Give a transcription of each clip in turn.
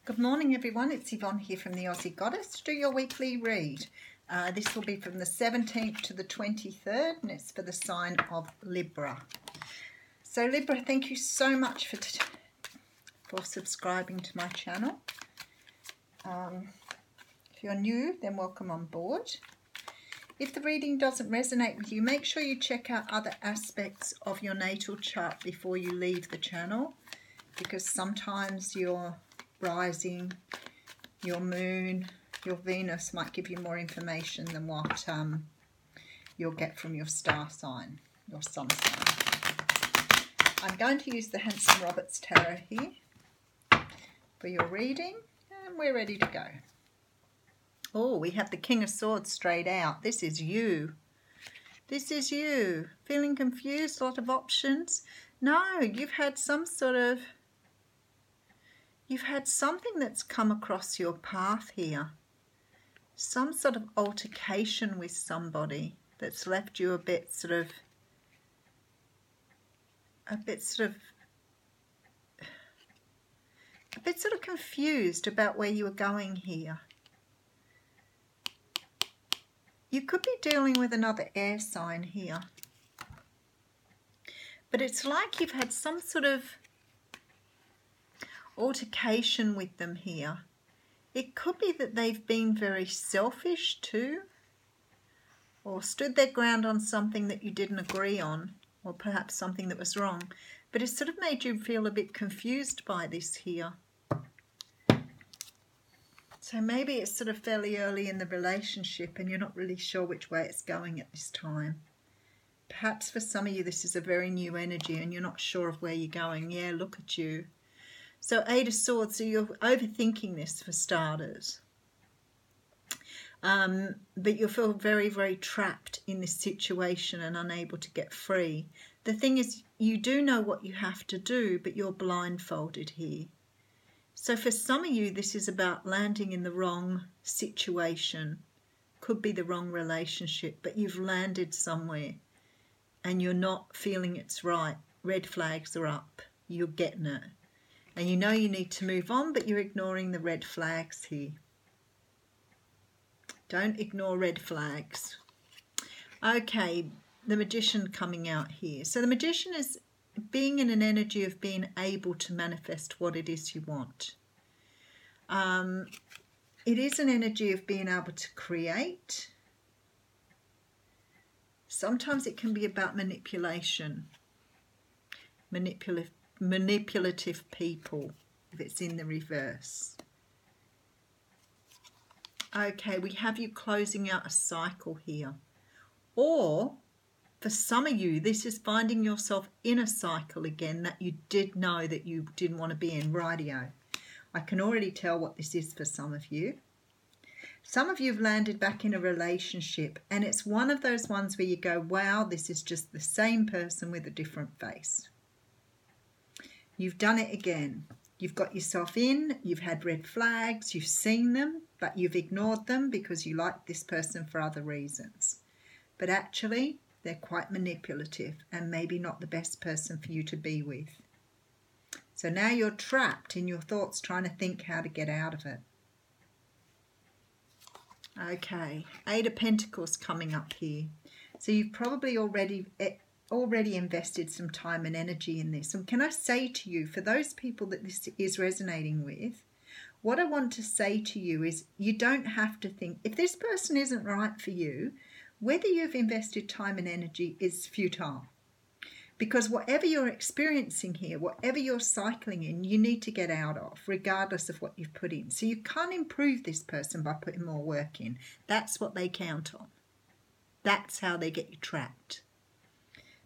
Good morning everyone, it's Yvonne here from the Aussie Goddess to do your weekly read. This will be from the 17th to the 23rd and it's for the sign of Libra. So Libra, thank you so much for subscribing to my channel. If you're new, then welcome on board. If the reading doesn't resonate with you, make sure you check out other aspects of your natal chart before you leave the channel, because sometimes your rising, your moon, your Venus might give you more information than what you'll get from your star sign, your sun sign. I'm going to use the Hanson Roberts Tarot here for your reading, and we're ready to go. Oh, we have the King of Swords straight out. This is you. This is you. Feeling confused, a lot of options. No, you've had some sort of... You've had something that's come across your path here. Some sort of altercation with somebody that's left you a bit sort of confused about where you were going here. You could be dealing with another air sign here. But it's like you've had some sort of altercation with them here. It could be that they've been very selfish too, or stood their ground on something that you didn't agree on, or perhaps something that was wrong. But it sort of made you feel a bit confused by this here. So maybe it's sort of fairly early in the relationship and you're not really sure which way it's going at this time. Perhaps for some of you this is a very new energy and you're not sure of where you're going. Yeah, look at you. So Eight of Swords, so you're overthinking this for starters. But you feel very, very trapped in this situation and unable to get free. The thing is, you do know what you have to do, but you're blindfolded here. So for some of you, this is about landing in the wrong situation. Could be the wrong relationship, but you've landed somewhere and you're not feeling it's right. Red flags are up. You're getting it. And you know you need to move on, but you're ignoring the red flags here. Don't ignore red flags. Okay, the Magician coming out here. So the Magician is being in an energy of being able to manifest what it is you want. It is an energy of being able to create. Sometimes it can be about manipulation. Manipulative people, if it's in the reverse. Okay, we have you closing out a cycle here. Or, for some of you, this is finding yourself in a cycle again that you did know that you didn't want to be in. Rightio. I can already tell what this is for some of you. Some of you have landed back in a relationship and it's one of those ones where you go, wow, this is just the same person with a different face. You've done it again. You've got yourself in, you've had red flags, you've seen them, but you've ignored them because you like this person for other reasons. But actually, they're quite manipulative and maybe not the best person for you to be with. So now you're trapped in your thoughts trying to think how to get out of it. Okay, Eight of Pentacles coming up here. So you've probably already invested some time and energy in this. And can I say to you, for those people that this is resonating with, what I want to say to you is you don't have to think, if this person isn't right for you, whether you've invested time and energy is futile. Because whatever you're experiencing here, whatever you're cycling in, you need to get out of, regardless of what you've put in. So you can't improve this person by putting more work in. That's what they count on. That's how they get you trapped.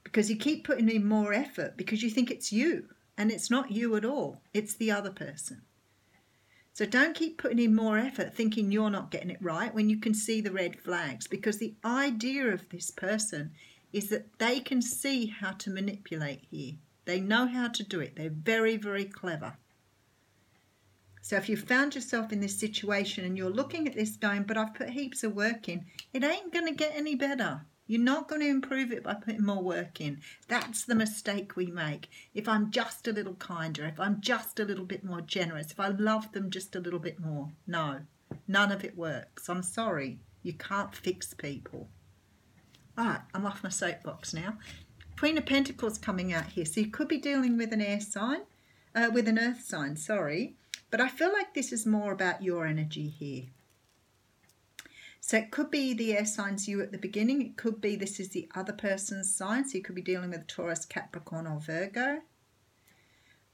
Because you keep putting in more effort because you think it's you. And it's not you at all. It's the other person. So don't keep putting in more effort thinking you're not getting it right when you can see the red flags. Because the idea of this person is that they can see how to manipulate here. They know how to do it. They're very, very clever. So if you found yourself in this situation and you're looking at this going, but I've put heaps of work in, it ain't going to get any better. You're not going to improve it by putting more work in. That's the mistake we make. If I'm just a little kinder, if I'm just a little bit more generous, if I love them just a little bit more. No, none of it works. I'm sorry. You can't fix people. All right, I'm off my soapbox now. Queen of Pentacles coming out here. So you could be dealing with an air sign, with an earth sign, sorry. But I feel like this is more about your energy here. So it could be the air signs you at the beginning. It could be this is the other person's sign. So you could be dealing with Taurus, Capricorn or Virgo.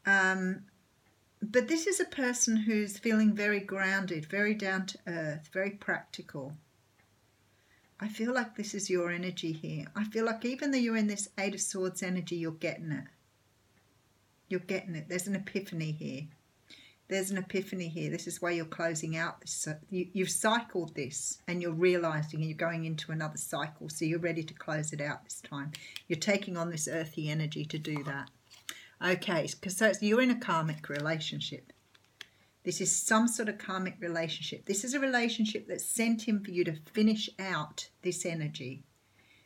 But this is a person who's feeling very grounded, very down to earth, very practical. I feel like this is your energy here. I feel like even though you're in this Eight of Swords energy, you're getting it. You're getting it. There's an epiphany here. There's an epiphany here. This is why you're closing out this. You've cycled this and you're realizing and you're going into another cycle. So you're ready to close it out this time. You're taking on this earthy energy to do that. Okay, so you're in a karmic relationship. This is some sort of karmic relationship. This is a relationship that's sent in for you to finish out this energy.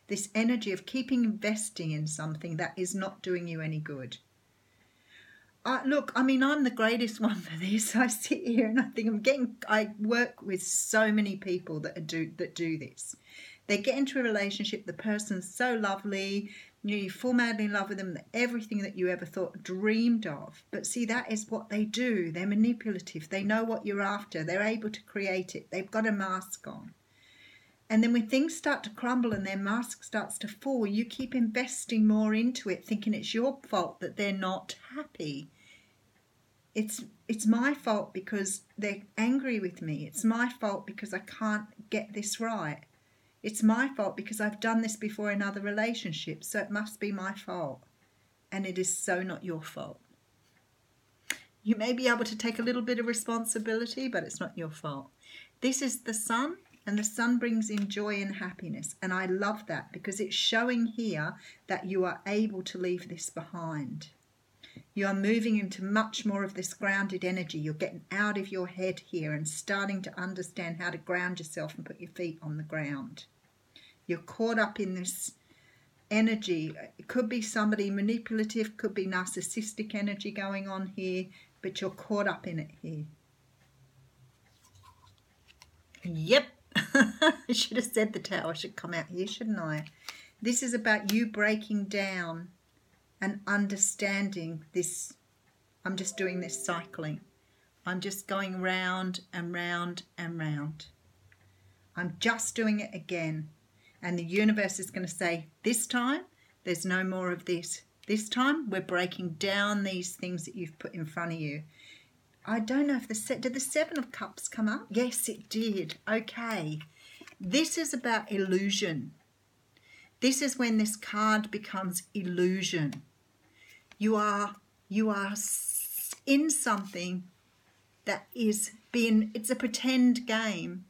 This energy of keeping investing in something that is not doing you any good. Look, I mean, I'm the greatest one for this. I sit here and I think I work with so many people that do this. They get into a relationship, the person's so lovely, you fall madly in love with them, everything that you ever thought, dreamed of. But see, that is what they do. They're manipulative. They know what you're after. They're able to create it. They've got a mask on. And then when things start to crumble and their mask starts to fall, you keep investing more into it, thinking it's your fault that they're not happy. It's my fault because they're angry with me. It's my fault because I can't get this right. It's my fault because I've done this before in other relationships, so it must be my fault. And it is so not your fault. You may be able to take a little bit of responsibility, but it's not your fault. This is the sun, and the sun brings in joy and happiness. And I love that because it's showing here that you are able to leave this behind. You are moving into much more of this grounded energy. You're getting out of your head here and starting to understand how to ground yourself and put your feet on the ground. You're caught up in this energy. It could be somebody manipulative, could be narcissistic energy going on here, but you're caught up in it here. Yep. I should have said the tower should come out here, shouldn't I? This is about you breaking down and understanding this. I'm just doing this cycling. I'm just going round and round and round. I'm just doing it again. And the universe is going to say, this time, there's no more of this. This time, we're breaking down these things that you've put in front of you. I don't know if did the Seven of Cups come up? Yes, it did. Okay. This is about illusion. This is when this card becomes illusion. You are in something that is it's a pretend game.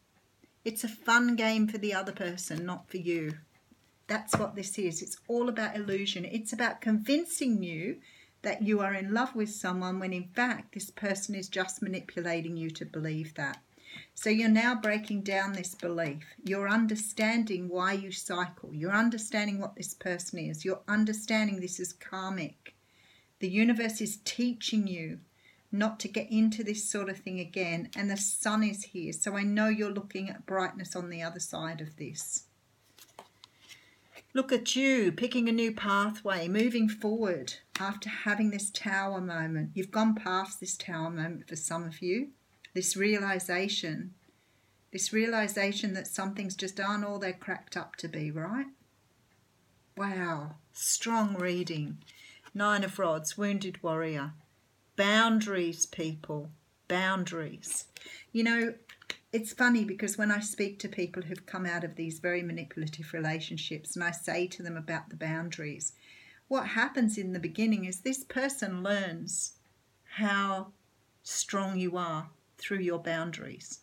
It's a fun game for the other person, not for you. That's what this is. It's all about illusion. It's about convincing you that you are in love with someone when in fact this person is just manipulating you to believe that. So you're now breaking down this belief. You're understanding why you cycle. You're understanding what this person is. You're understanding this is karmic. The universe is teaching you not to get into this sort of thing again. And the sun is here. So I know you're looking at brightness on the other side of this. Look at you picking a new pathway, moving forward after having this tower moment. You've gone past this tower moment for some of you. This realization that some things just aren't all they're cracked up to be, right? Wow, strong reading. Nine of Rods, Wounded Warrior. Boundaries, people, boundaries. You know, it's funny because when I speak to people who've come out of these very manipulative relationships and I say to them about the boundaries, what happens in the beginning is this person learns how strong you are through your boundaries.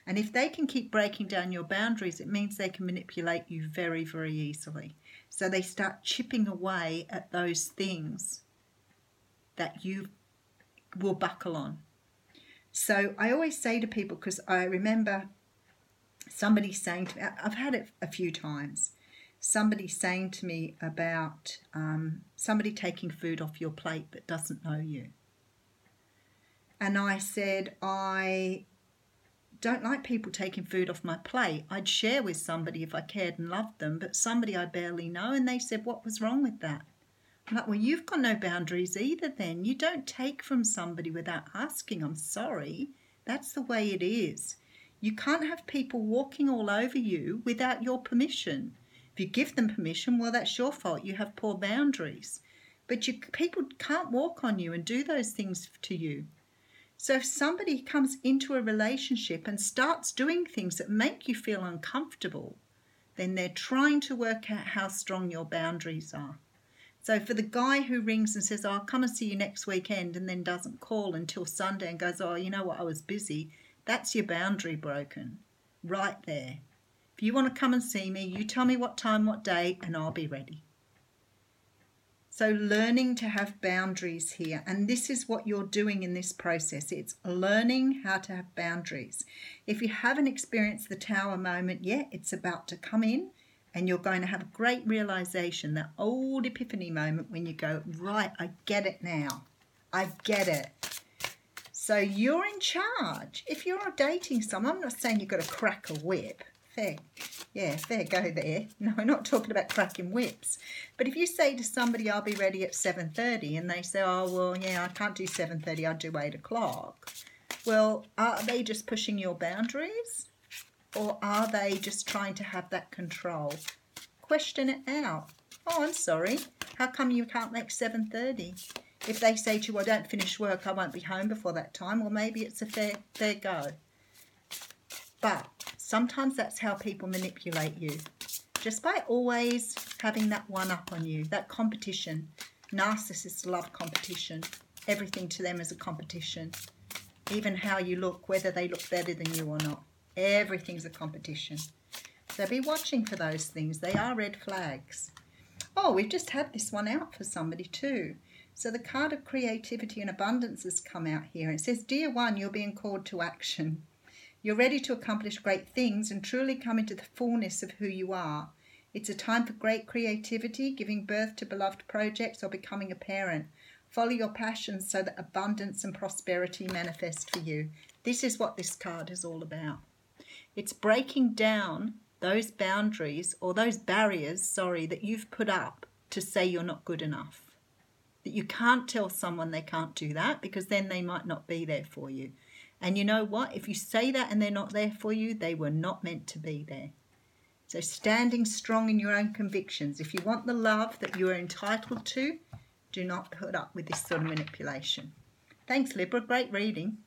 And if they can keep breaking down your boundaries, it means they can manipulate you very, very easily. So they start chipping away at those things that you will buckle on. So I always say to people, because I remember somebody saying to me, I've had it a few times, somebody saying to me about somebody taking food off your plate that doesn't know you. And I said, I don't like people taking food off my plate. I'd share with somebody if I cared and loved them, but somebody I barely know. And they said, what was wrong with that? I'm like, well, you've got no boundaries either then. You don't take from somebody without asking. I'm sorry. That's the way it is. You can't have people walking all over you without your permission. If you give them permission, well, that's your fault. You have poor boundaries. But people can't walk on you and do those things to you. So if somebody comes into a relationship and starts doing things that make you feel uncomfortable, then they're trying to work out how strong your boundaries are. So for the guy who rings and says, oh, I'll come and see you next weekend, and then doesn't call until Sunday and goes, oh, you know what, I was busy, that's your boundary broken right there. If you want to come and see me, you tell me what time, what day, and I'll be ready. So learning to have boundaries here, and this is what you're doing in this process. It's learning how to have boundaries. If you haven't experienced the tower moment yet, it's about to come in, and you're going to have a great realization, that old epiphany moment when you go, right, I get it now. I get it. So you're in charge. If you're dating someone, I'm not saying you've got to crack a whip. Fair go there. No, I'm not talking about cracking whips. But if you say to somebody, I'll be ready at 7:30, and they say, oh, well, yeah, I can't do 7:30, I'll do 8 o'clock. Well, are they just pushing your boundaries? Or are they just trying to have that control? Question it out. Oh, I'm sorry. How come you can't make 7:30? If they say to you, I don't finish work, I won't be home before that time, well, maybe it's a fair go. But sometimes that's how people manipulate you. Just by always having that one up on you, that competition. Narcissists love competition. Everything to them is a competition. Even how you look, whether they look better than you or not. Everything's a competition. So be watching for those things. They are red flags. Oh, we've just had this one out for somebody too. So the card of creativity and abundance has come out here. It says, Dear One, you're being called to action. You're ready to accomplish great things and truly come into the fullness of who you are. It's a time for great creativity, giving birth to beloved projects or becoming a parent. Follow your passions so that abundance and prosperity manifest for you. This is what this card is all about. It's breaking down those boundaries or those barriers, that you've put up to say you're not good enough. That you can't tell someone they can't do that because then they might not be there for you. And you know what? If you say that and they're not there for you, they were not meant to be there. So standing strong in your own convictions. If you want the love that you are entitled to, do not put up with this sort of manipulation. Thanks, Libra. Great reading.